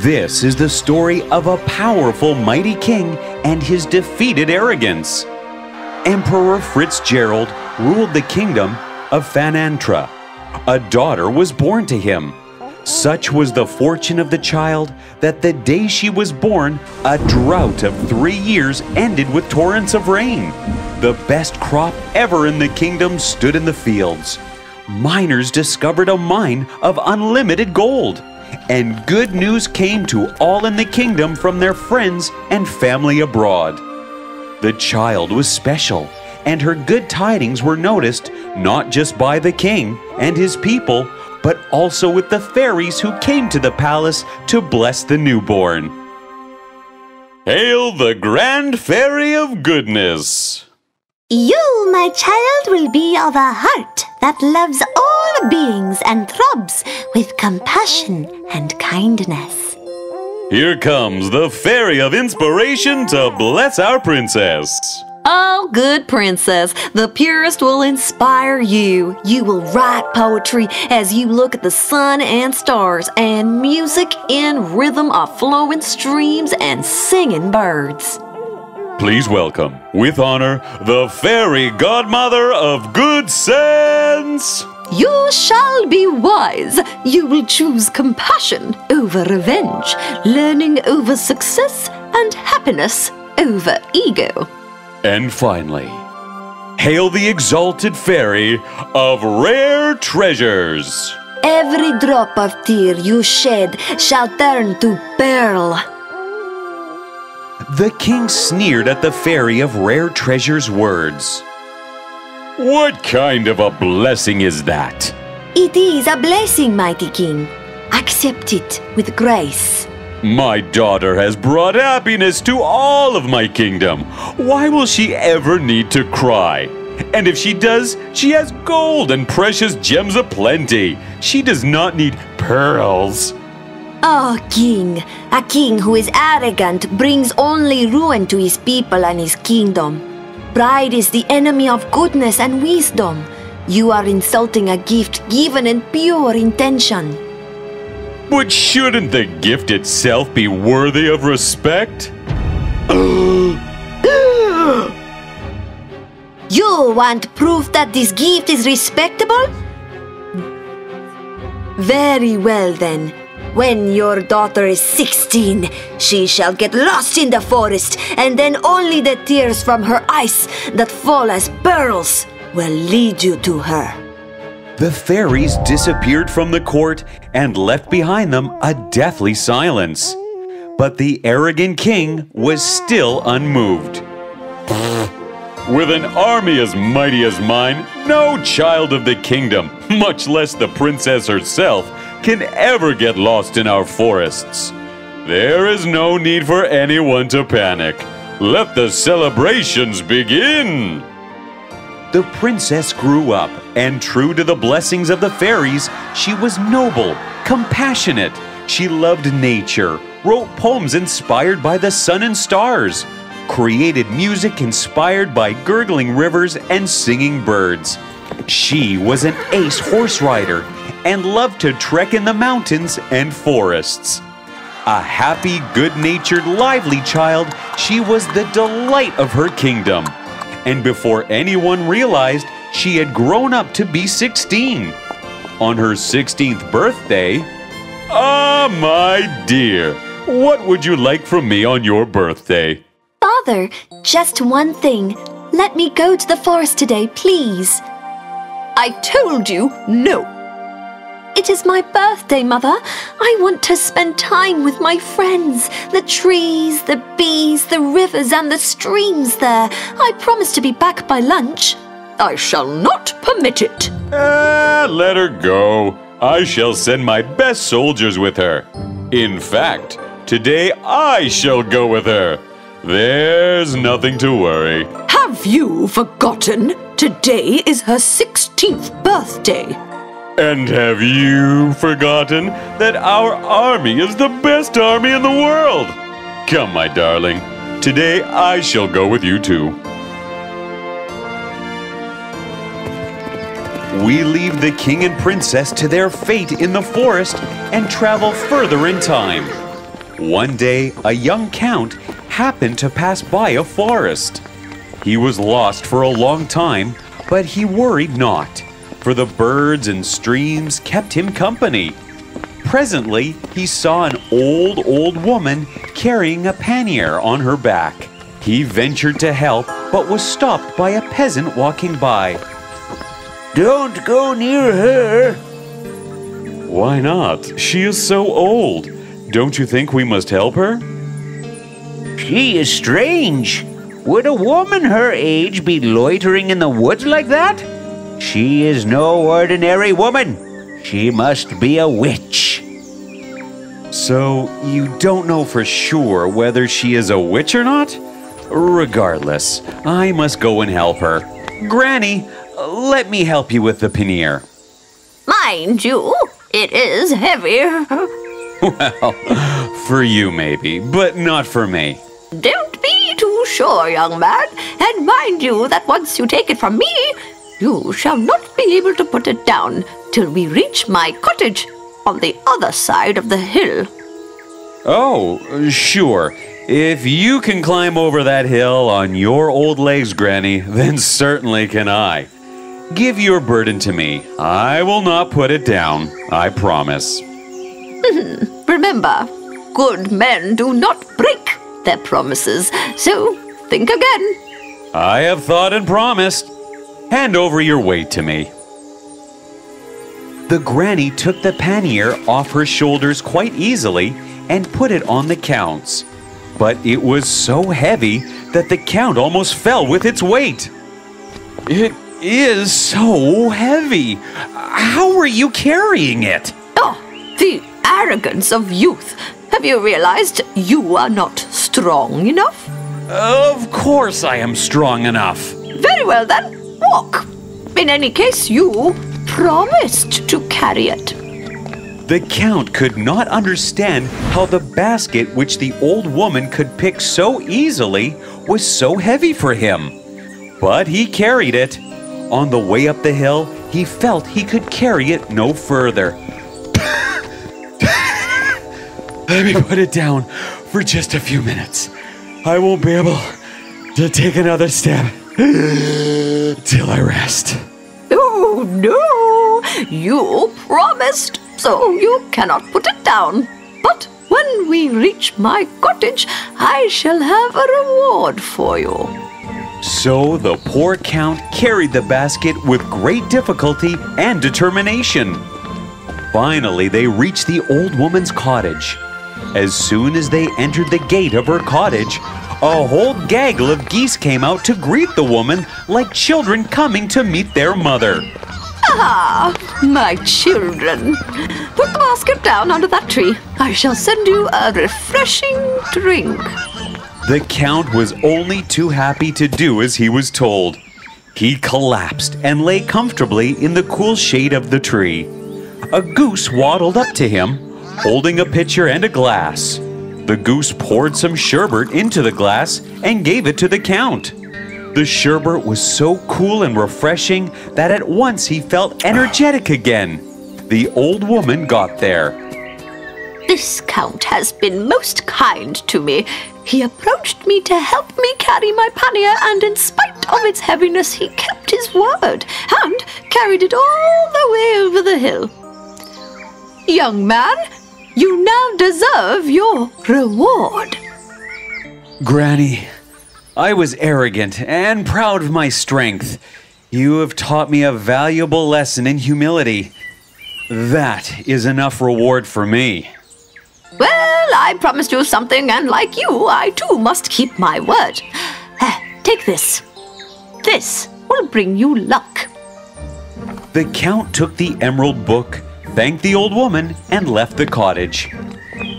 This is the story of a powerful, mighty king and his defeated arrogance. Emperor Fitzgerald ruled the kingdom of Fanantra. A daughter was born to him. Such was the fortune of the child that the day she was born, a drought of 3 years ended with torrents of rain. The best crop ever in the kingdom stood in the fields. Miners discovered a mine of unlimited gold, and good news came to all in the kingdom from their friends and family abroad. The child was special, and her good tidings were noticed not just by the king and his people, but also with the fairies who came to the palace to bless the newborn. Hail the Grand Fairy of Goodness! You, my child, will be of a heart that loves all beings and throbs with compassion and kindness. Here comes the Fairy of Inspiration to bless our princess. Oh, good princess, the purest will inspire you. You will write poetry as you look at the sun and stars, and music in rhythm of flowing streams and singing birds. Please welcome, with honor, the fairy godmother of good sense. You shall be wise. You will choose compassion over revenge, learning over success, and happiness over ego. And finally, hail the exalted fairy of rare treasures. Every drop of tear you shed shall turn to pearl. The king sneered at the fairy of rare treasures' words. What kind of a blessing is that? It is a blessing, mighty king. Accept it with grace. My daughter has brought happiness to all of my kingdom. Why will she ever need to cry? And if she does, she has gold and precious gems aplenty. She does not need pearls. Oh, king, a king who is arrogant brings only ruin to his people and his kingdom. Pride is the enemy of goodness and wisdom. You are insulting a gift given in pure intention. But shouldn't the gift itself be worthy of respect? You want proof that this gift is respectable? Very well then. When your daughter is 16, she shall get lost in the forest, and then only the tears from her eyes that fall as pearls will lead you to her. The fairies disappeared from the court and left behind them a deathly silence. But the arrogant king was still unmoved. With an army as mighty as mine, no child of the kingdom, much less the princess herself, can ever get lost in our forests. There is no need for anyone to panic. Let the celebrations begin! The princess grew up, and true to the blessings of the fairies, she was noble, compassionate. She loved nature, wrote poems inspired by the sun and stars, created music inspired by gurgling rivers and singing birds. She was an ace horse rider and loved to trek in the mountains and forests. A happy, good-natured, lively child, she was the delight of her kingdom. And before anyone realized, she had grown up to be 16. On her 16th birthday, "Ah, my dear, what would you like from me on your birthday?" Father, just one thing. Let me go to the forest today, please. I told you no. It is my birthday, Mother. I want to spend time with my friends. The trees, the bees, the rivers and the streams there. I promise to be back by lunch. I shall not permit it. Let her go. I shall send my best soldiers with her. In fact, today I shall go with her. There's nothing to worry. Have you forgotten? Today is her 16th birthday. And have you forgotten that our army is the best army in the world? Come, my darling. Today I shall go with you too. We leave the king and princess to their fate in the forest and travel further in time. One day, a young count happened to pass by a forest. He was lost for a long time, but he worried not, for the birds and streams kept him company. Presently, he saw an old woman carrying a pannier on her back. He ventured to help, but was stopped by a peasant walking by. Don't go near her. Why not? She is so old. Don't you think we must help her? She is strange. Would a woman her age be loitering in the woods like that? She is no ordinary woman. She must be a witch. So, you don't know for sure whether she is a witch or not? Regardless, I must go and help her. Granny, let me help you with the pannier. Mind you, it is heavy. Well, for you maybe, but not for me. Don't be too sure, young man, and mind you that once you take it from me, you shall not be able to put it down till we reach my cottage on the other side of the hill. Oh, sure. If you can climb over that hill on your old legs, Granny, then certainly can I. Give your burden to me. I will not put it down, I promise. Remember, good men do not break their promises, so think again. I have thought and promised. Hand over your weight to me. The granny took the pannier off her shoulders quite easily and put it on the count's. But it was so heavy that the count almost fell with its weight. It is so heavy. How are you carrying it? Oh, the arrogance of youth. Have you realized you are not strong enough? Of course I am strong enough. Very well then, walk. In any case, you promised to carry it. The count could not understand how the basket which the old woman could pick so easily was so heavy for him. But he carried it. On the way up the hill, he felt he could carry it no further. Let me put it down for just a few minutes. I won't be able to take another step till I rest. Oh, no! You promised, so you cannot put it down. But when we reach my cottage, I shall have a reward for you. So the poor count carried the basket with great difficulty and determination. Finally, they reached the old woman's cottage. As soon as they entered the gate of her cottage, a whole gaggle of geese came out to greet the woman like children coming to meet their mother. Ah, my children. Put the basket down under that tree. I shall send you a refreshing drink. The count was only too happy to do as he was told. He collapsed and lay comfortably in the cool shade of the tree. A goose waddled up to him, holding a pitcher and a glass. The goose poured some sherbet into the glass and gave it to the count. The sherbet was so cool and refreshing that at once he felt energetic again. The old woman got there. This count has been most kind to me. He approached me to help me carry my pannier, and in spite of its heaviness, he kept his word and carried it all the way over the hill. Young man, you now deserve your reward. Granny, I was arrogant and proud of my strength. You have taught me a valuable lesson in humility. That is enough reward for me. Well, I promised you something, and like you, I too must keep my word. Take this. This will bring you luck. The count took the emerald book, thanked the old woman, and left the cottage.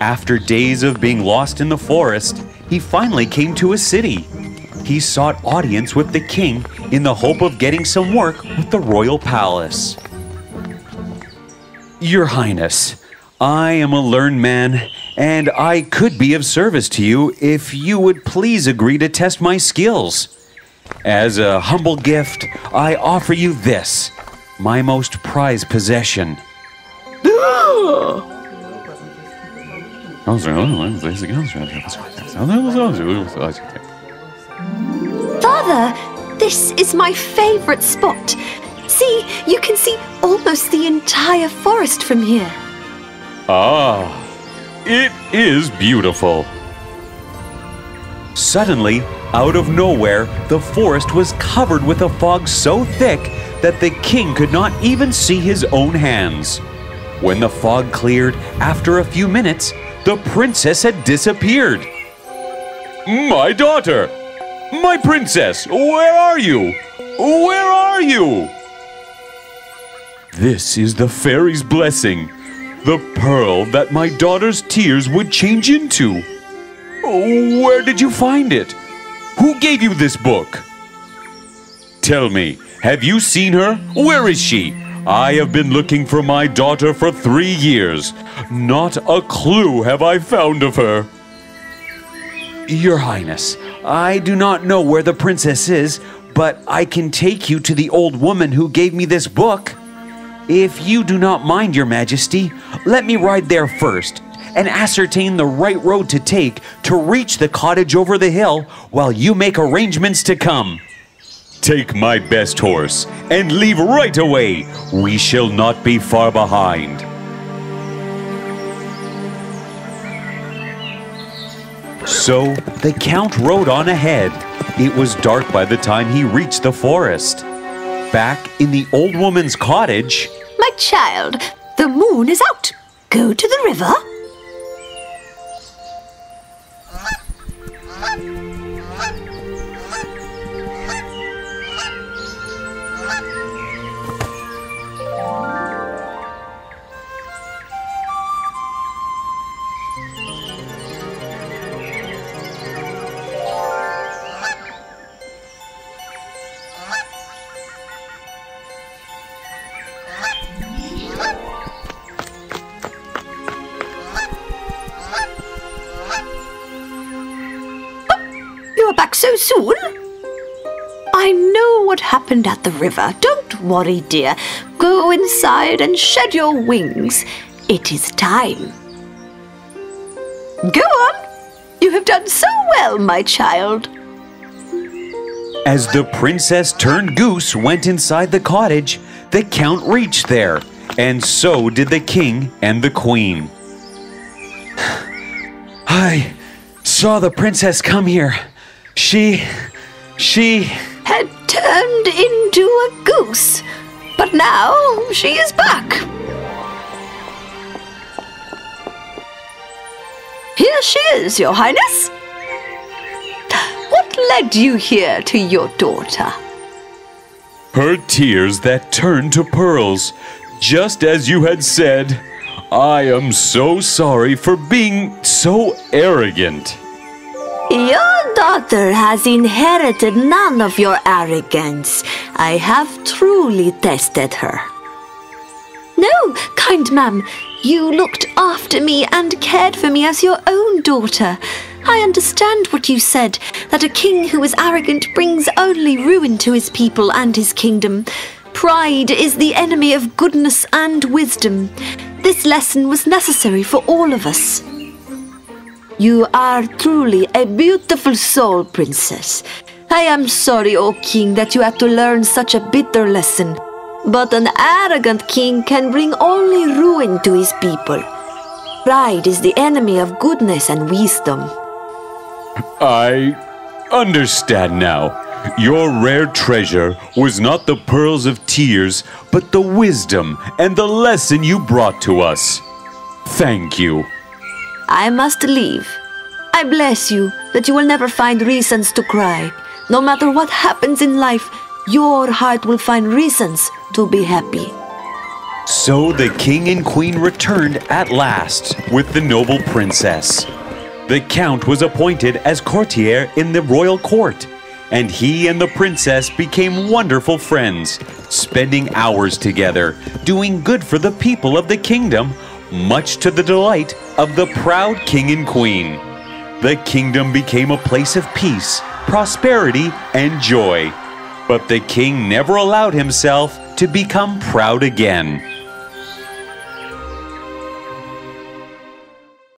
After days of being lost in the forest, he finally came to a city. He sought audience with the king in the hope of getting some work with the royal palace. Your Highness, I am a learned man, and I could be of service to you if you would please agree to test my skills. As a humble gift, I offer you this, my most prized possession. Father, this is my favorite spot. See, you can see almost the entire forest from here. Ah, it is beautiful. Suddenly, out of nowhere, the forest was covered with a fog so thick that the king could not even see his own hands. When the fog cleared, after a few minutes, the princess had disappeared. My daughter! My princess! Where are you? Where are you? This is the fairy's blessing, the pearl that my daughter's tears would change into. Where did you find it? Who gave you this book? Tell me, have you seen her? Where is she? I have been looking for my daughter for 3 years. Not a clue have I found of her. Your Highness, I do not know where the princess is, but I can take you to the old woman who gave me this book. If you do not mind, Your Majesty, let me ride there first and ascertain the right road to take to reach the cottage over the hill while you make arrangements to come. Take my best horse and leave right away. We shall not be far behind. So the Count rode on ahead. It was dark by the time he reached the forest. Back in the old woman's cottage... My child, the moon is out. Go to the river. Back so soon? I know what happened at the river. Don't worry, dear. Go inside and shed your wings. It is time. Go on. You have done so well, my child. As the princess turned goose went inside the cottage, the Count reached there, and so did the king and the queen. I saw the princess come here. She had turned into a goose, but now she is back. Here she is, Your Highness. What led you here to your daughter? Her tears that turned to pearls, just as you had said. I am so sorry for being so arrogant. Your daughter has inherited none of your arrogance. I have truly tested her. No, kind ma'am. You looked after me and cared for me as your own daughter. I understand what you said, that a king who is arrogant brings only ruin to his people and his kingdom. Pride is the enemy of goodness and wisdom. This lesson was necessary for all of us. You are truly a beautiful soul, princess. I am sorry, O king, that you had to learn such a bitter lesson. But an arrogant king can bring only ruin to his people. Pride is the enemy of goodness and wisdom. I understand now. Your rare treasure was not the pearls of tears, but the wisdom and the lesson you brought to us. Thank you. I must leave. I bless you that you will never find reasons to cry. No matter what happens in life, your heart will find reasons to be happy. So the king and queen returned at last with the noble princess. The count was appointed as courtier in the royal court, and he and the princess became wonderful friends, spending hours together, doing good for the people of the kingdom, much to the delight of the proud king and queen. The kingdom became a place of peace, prosperity, and joy. But the king never allowed himself to become proud again.